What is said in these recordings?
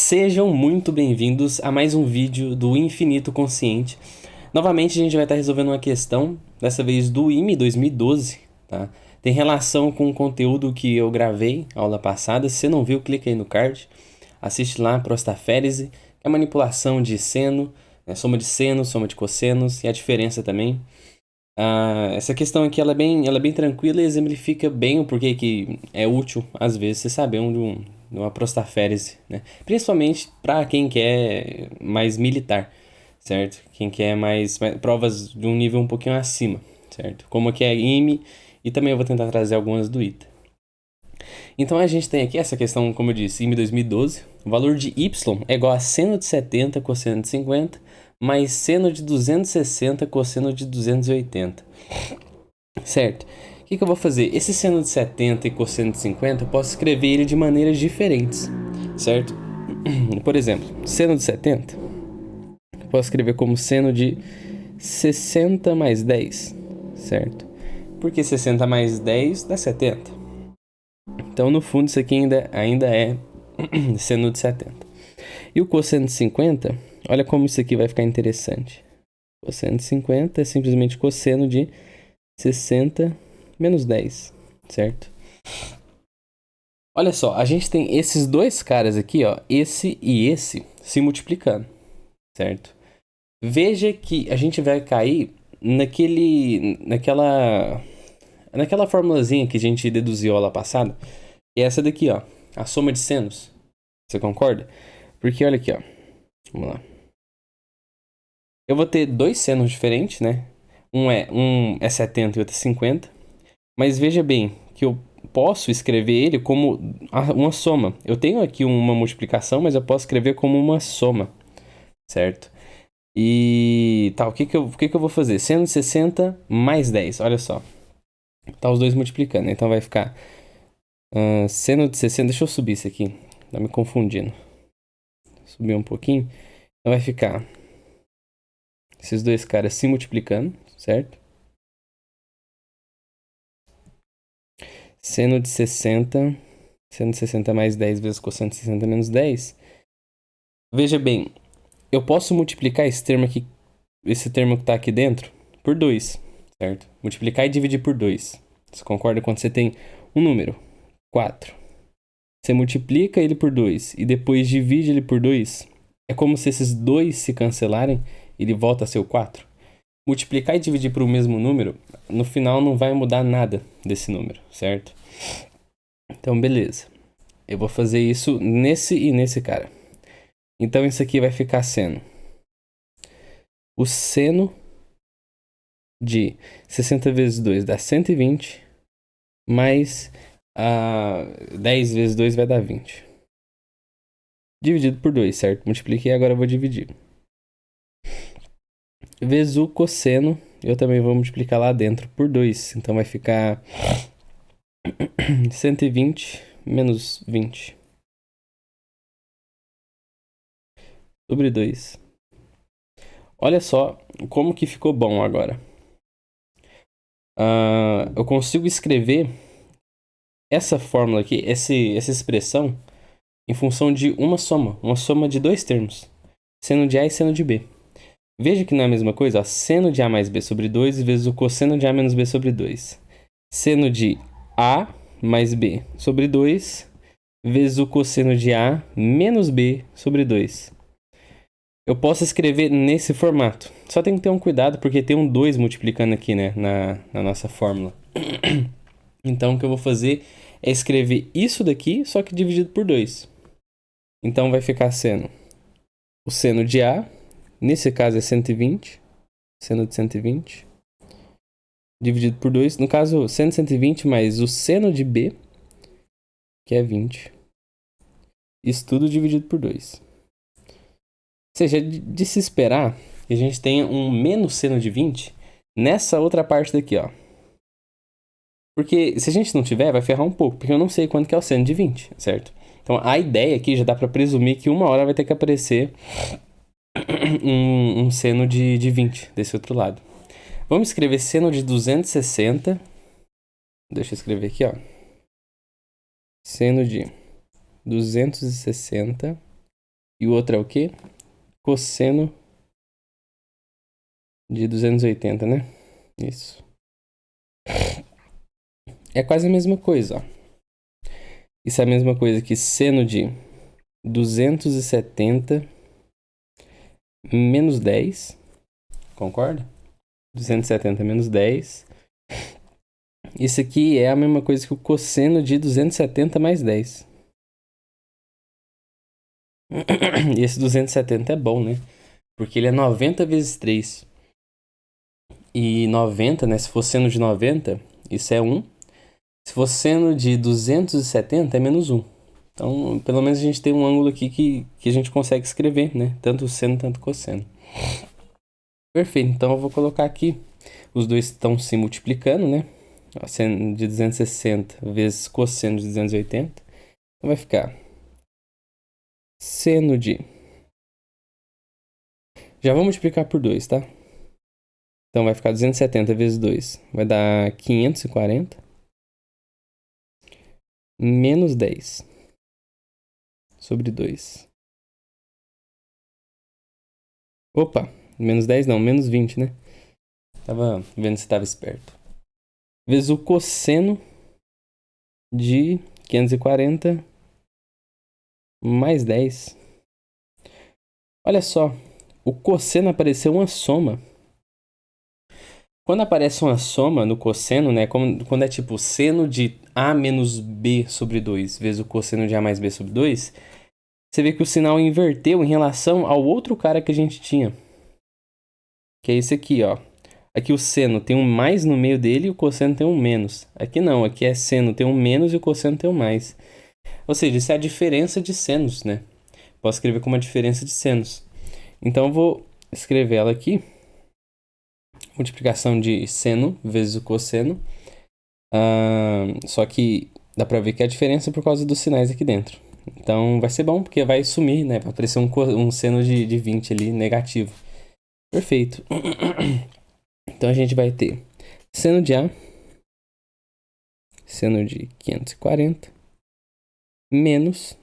Sejam muito bem-vindos a mais um vídeo do Infinito Consciente. Novamente a gente vai estar resolvendo uma questão, dessa vez do IME 2012, tá? Tem relação com o conteúdo que eu gravei aula passada. Se você não viu, clica aí no card, assiste lá Prostaférese, que é a manipulação de seno, né? Soma de seno, soma de cossenos e a diferença também. Essa questão aqui ela é bem tranquila e exemplifica bem o porquê que é útil, às vezes, você saber de uma prostaférese, né? Principalmente para quem quer mais militar, certo? Quem quer mais provas de um nível um pouquinho acima, certo? Como que é IME, e também eu vou tentar trazer algumas do ITA. Então a gente tem aqui essa questão, como eu disse, IME 2012. O valor de y é igual a seno de 70 cosseno de 50 mais seno de 260 cosseno de 280. Certo? O que eu vou fazer? Esse seno de 70 e cosseno de 50, eu posso escrever ele de maneiras diferentes, certo? Por exemplo, seno de 70, eu posso escrever como seno de 60 mais 10, certo? Porque 60 mais 10 dá 70. Então, no fundo, isso aqui ainda é seno de 70. E o cosseno de 50, olha como isso aqui vai ficar interessante. Cosseno de 50 é simplesmente cosseno de 60 menos 10, certo? Olha só, a gente tem esses dois caras aqui, ó, esse e esse, se multiplicando, certo? Veja que a gente vai cair naquela formulazinha que a gente deduziu lá passada, e essa daqui, ó, a soma de senos. Você concorda? Porque olha aqui, ó, vamos lá. Eu vou ter dois senos diferentes, né? Um é 70 e outro é 50. Mas veja bem que eu posso escrever ele como uma soma. Eu tenho aqui uma multiplicação, mas eu posso escrever como uma soma, certo? E tá, o que que eu vou fazer? Seno de 60 mais 10, olha só. Tá os dois multiplicando, então vai ficar seno de 60, deixa eu subir isso aqui, tá me confundindo. Subir um pouquinho, então vai ficar esses dois caras se multiplicando, certo? Seno de 60 mais 10 vezes cosseno de 60 menos 10. Veja bem, eu posso multiplicar esse termo que está aqui dentro, por 2, certo? Multiplicar e dividir por 2. Você concorda? Quando você tem um número, 4. Você multiplica ele por 2 e depois divide ele por 2. É como se esses dois se cancelarem e ele volta a ser o 4. Multiplicar e dividir por o mesmo número, no final não vai mudar nada desse número, certo? Então, beleza. Eu vou fazer isso nesse e nesse cara. Então, isso aqui vai ficar sendo o seno de 60 vezes 2 dá 120, mais 10 vezes 2 vai dar 20. Dividido por 2, certo? Multipliquei, agora eu vou dividir. Vezes o cosseno, eu também vou multiplicar lá dentro por 2. Então vai ficar 120 menos 20 sobre 2. Olha só como que ficou bom agora. Eu consigo escrever essa fórmula aqui, essa expressão, em função de uma soma de dois termos, seno de A e seno de B. Veja que não é a mesma coisa, ó, seno de A mais B sobre 2 vezes o cosseno de A menos B sobre 2. Seno de A mais B sobre 2 vezes o cosseno de A menos B sobre 2. Eu posso escrever nesse formato. Só tem que ter um cuidado, porque tem um 2 multiplicando aqui, né, na nossa fórmula. Então, o que eu vou fazer é escrever isso daqui, só que dividido por 2. Então, vai ficar sendo o seno de A, nesse caso é 120, seno de 120, dividido por 2. No caso, seno de 120 mais o seno de B, que é 20. Isso tudo dividido por 2. Ou seja, de se esperar que a gente tenha um menos seno de 20 nessa outra parte daqui, ó. Porque se a gente não tiver, vai ferrar um pouco, porque eu não sei quanto que é o seno de 20, certo? Então a ideia aqui já dá pra presumir que uma hora vai ter que aparecer um seno de 20 desse outro lado. Vamos escrever seno de 260. Deixa eu escrever aqui, ó. Seno de 260 E o outro é o quê? Cosseno de 280, né? Isso. É quase a mesma coisa, ó. Isso é a mesma coisa que seno de 270 menos 10. Concorda? 270 menos 10. Isso aqui é a mesma coisa que o cosseno de 270 mais 10. E esse 270 é bom, né? Porque ele é 90 vezes 3. E 90, né? Se for seno de 90, isso é 1. Se for seno de 270, é menos 1. Então, pelo menos a gente tem um ângulo aqui que a gente consegue escrever, né? Tanto seno, tanto cosseno. Perfeito, então eu vou colocar aqui. Os dois estão se multiplicando, né? Seno de 260 vezes cosseno de 280. Então vai ficar seno de... Já vou multiplicar por 2, tá? Então vai ficar 270 vezes 2. Vai dar 540 menos 10 sobre 2. Opa, menos 10 não, menos 20, né? Tava vendo se estava esperto. Vezes o cosseno de 540 mais 10. Olha só, o cosseno apareceu uma soma. Quando aparece uma soma no cosseno, né? Quando é tipo seno de A menos B sobre 2 vezes o cosseno de A mais B sobre 2, você vê que o sinal inverteu em relação ao outro cara que a gente tinha. Que é esse aqui, ó. Aqui o seno tem um mais no meio dele e o cosseno tem um menos. Aqui não, aqui é seno tem um menos e o cosseno tem um mais. Ou seja, isso é a diferença de senos, né? Posso escrever como a diferença de senos. Então eu vou escrever ela aqui. Multiplicação de seno vezes o cosseno. Só que dá pra ver que é a diferença por causa dos sinais aqui dentro. Então vai ser bom, porque vai sumir, né? Vai aparecer um seno de 20 ali, negativo. Perfeito. Então a gente vai ter seno de A, seno de 540, menos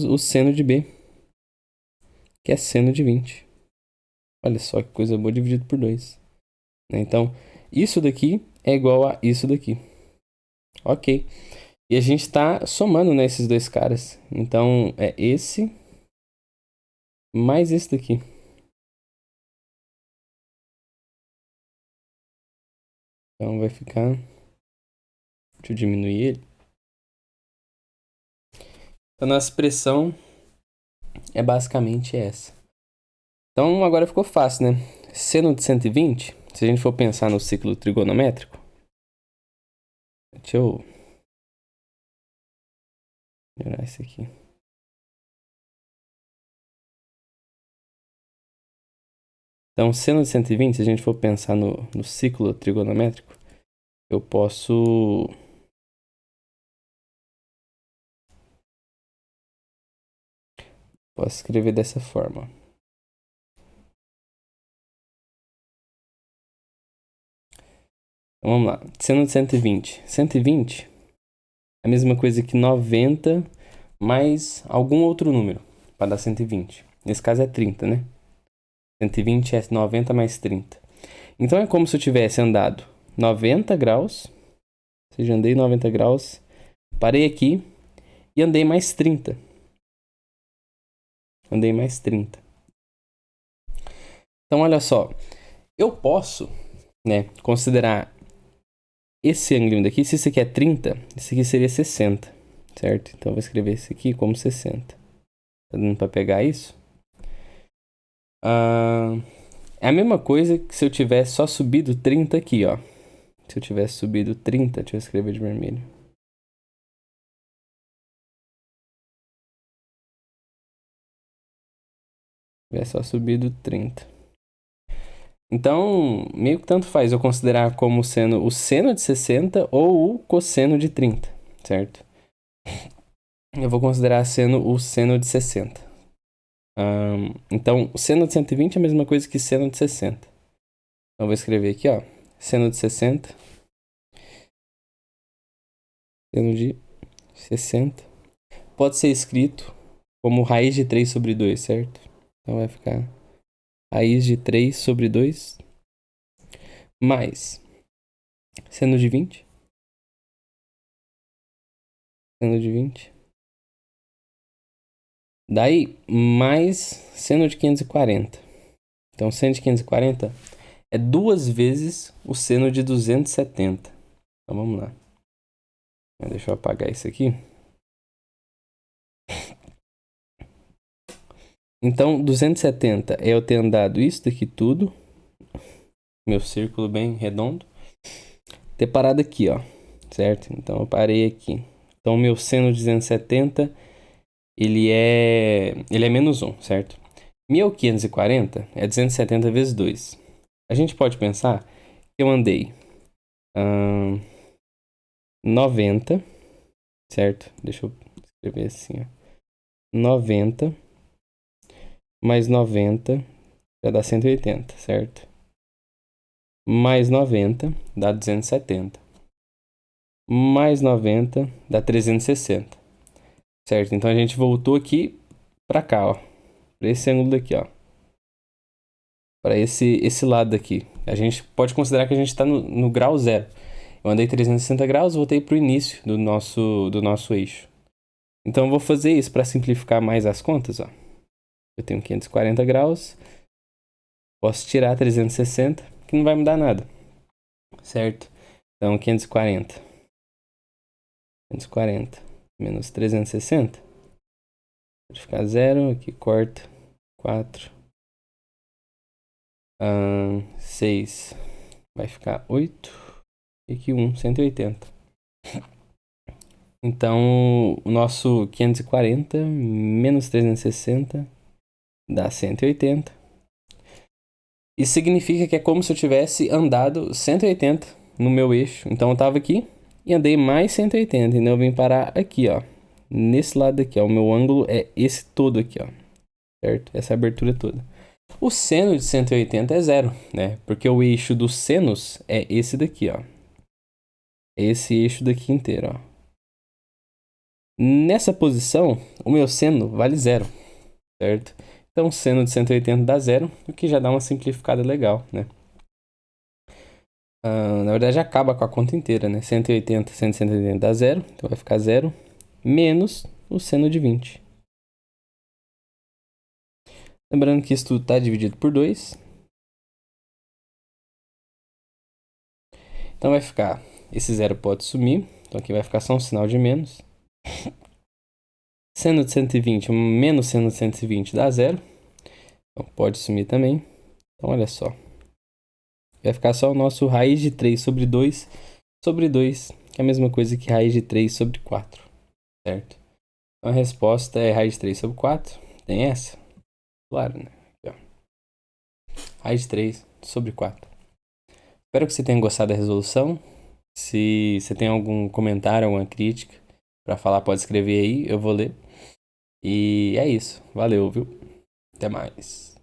o seno de B, que é seno de 20. Olha só que coisa boa, dividido por 2. Então, isso daqui é igual a isso daqui. Ok. E a gente está somando, né, esses dois caras. Então, é esse mais esse daqui. Então, vai ficar... Deixa eu diminuir ele. Então, nossa expressão é basicamente essa. Então, agora ficou fácil, né? Seno de 120, se a gente for pensar no ciclo trigonométrico... Deixa eu melhorar isso aqui. Então, seno de 120, se a gente for pensar no ciclo trigonométrico, eu posso escrever dessa forma. Então, vamos lá. Seno de 120. 120 é a mesma coisa que 90 mais algum outro número, para dar 120. Nesse caso é 30, né? 120 é 90 mais 30. Então é como se eu tivesse andado 90 graus, ou seja, andei 90 graus, parei aqui e andei mais 30. Andei mais 30. Então olha só, eu posso, né, considerar esse ângulo daqui, se esse aqui é 30, esse aqui seria 60, certo? Então eu vou escrever esse aqui como 60. Tá dando para pegar isso? É a mesma coisa que se eu tivesse só subido 30 aqui, ó. Se eu tivesse subido 30, deixa eu escrever de vermelho. Tivesse só subido 30. Então, meio que tanto faz eu considerar como sendo o seno de 60 ou o cosseno de 30, certo? Eu vou considerar sendo o seno de 60. Então, o seno de 120 é a mesma coisa que seno de 60. Então, eu vou escrever aqui, ó. Seno de 60. Seno de 60 pode ser escrito como raiz de 3 sobre 2, certo? Então vai ficar raiz de 3 sobre 2 mais seno de 20. Seno de 20. Daí, mais seno de 540. Então, seno de 540 é 2 vezes o seno de 270. Então, vamos lá. Deixa eu apagar isso aqui. Então, 270 é eu ter andado isso daqui tudo. Meu círculo bem redondo. Ter parado aqui, ó. Certo? Então, eu parei aqui. Então, meu seno de 270, ele é menos 1, certo? 1540 é 270 vezes 2. A gente pode pensar que eu andei 90, certo? Deixa eu escrever assim, ó. 90 mais 90 já dá 180, certo? Mais 90 dá 270. Mais 90 dá 360, certo? Então a gente voltou aqui pra cá, ó. Pra esse ângulo daqui, ó. Pra esse lado daqui. A gente pode considerar que a gente tá no grau zero. Eu andei 360 graus, voltei pro início do nosso eixo. Então eu vou fazer isso para simplificar mais as contas, ó. Eu tenho 540 graus, posso tirar 360, que não vai mudar nada, certo? Então 540 menos 360 pode ficar 0, aqui corta 4, 6 vai ficar 8 e aqui 1, 180. Então o nosso 540 menos 360 dá 180. Isso significa que é como se eu tivesse andado 180 no meu eixo. Então eu tava aqui e andei mais 180. Então eu vim parar aqui, ó. Nesse lado aqui, ó. O meu ângulo é esse todo aqui, ó. Certo? Essa abertura toda. O seno de 180 é zero, né? Porque o eixo dos senos é esse daqui, ó. Esse eixo daqui inteiro, ó. Nessa posição, o meu seno vale zero, certo? Então, seno de 180 dá zero, o que já dá uma simplificada legal, né? Na verdade, acaba com a conta inteira, né? 180, 180 dá zero, então vai ficar zero, menos o seno de 20. Lembrando que isso tudo está dividido por 2. Então vai ficar, esse zero pode sumir, então aqui vai ficar só um sinal de menos. Seno de 120 menos seno de 120 dá zero, então pode sumir também. Então olha só. Vai ficar só o nosso raiz de 3 sobre 2, que é a mesma coisa que raiz de 3 sobre 4, certo? Então a resposta é raiz de 3 sobre 4. Tem essa? Claro, né? Aqui, ó. Raiz de 3 sobre 4. Espero que você tenha gostado da resolução. Se você tem algum comentário, alguma crítica para falar, pode escrever aí, eu vou ler. E é isso. Valeu, viu? Até mais.